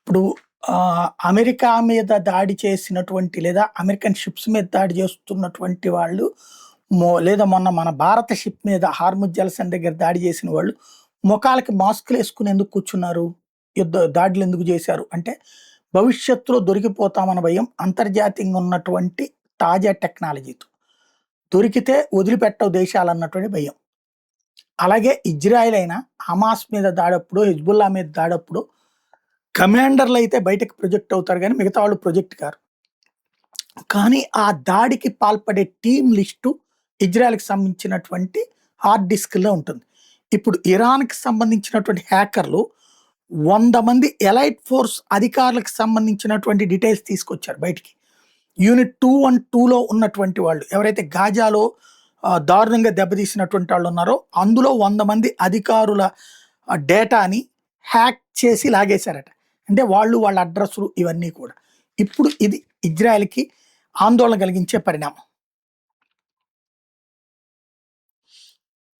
ఇప్పుడు అమెరికా మీద దాడి చేసినటువంటి లేదా అమెరికన్ షిప్స్ మీద దాడి చేస్తున్నటువంటి వాళ్ళు లేదా మొన్న మన భారత షిప్ మీద హార్ముజ్ జలసంధి దగ్గర దాడి చేసిన వాళ్ళు మొఖాలకి మాస్కులు వేసుకుని ఎందుకు కూర్చున్నారు? దాడులు ఎందుకు చేశారు? అంటే భవిష్యత్తులో దొరికిపోతామన్న భయం, అంతర్జాతీయంగా ఉన్నటువంటి తాజా టెక్నాలజీతో. దొరికితే వదిలిపెట్టవు దేశాలన్నటువంటి భయం. అలాగే ఇజ్రాయెల్ అయినా హమాస్ మీద దాడప్పుడు, హిజ్బుల్లా మీద దాడప్పుడు కమాండర్లు అయితే బయటకు ప్రొజెక్ట్ అవుతారు కానీ మిగతా వాళ్ళు ప్రొజెక్ట్ కారు. కానీ ఆ దాడికి పాల్పడే టీం లిస్టు ఇజ్రాయెల్కి సంబంధించినటువంటి హార్డ్ డిస్క్లో ఉంటుంది. ఇప్పుడు ఇరాన్కి సంబంధించినటువంటి హ్యాకర్లు 100 మంది ఎలైట్ ఫోర్స్ అధికారులకు సంబంధించినటువంటి డీటెయిల్స్ తీసుకొచ్చారు బయటికి. యూనిట్ 212లో ఉన్నటువంటి వాళ్ళు ఎవరైతే గాజాలో దారుణంగా దెబ్బతీసినటువంటి వాళ్ళు ఉన్నారో అందులో 100 మంది అధికారుల డేటాని హ్యాక్ చేసి లాగేశారట. అంటే వాళ్ళ అడ్రస్లు ఇవన్నీ కూడా. ఇప్పుడు ఇది ఇజ్రాయెల్కి ఆందోళన కలిగించే పరిణామం.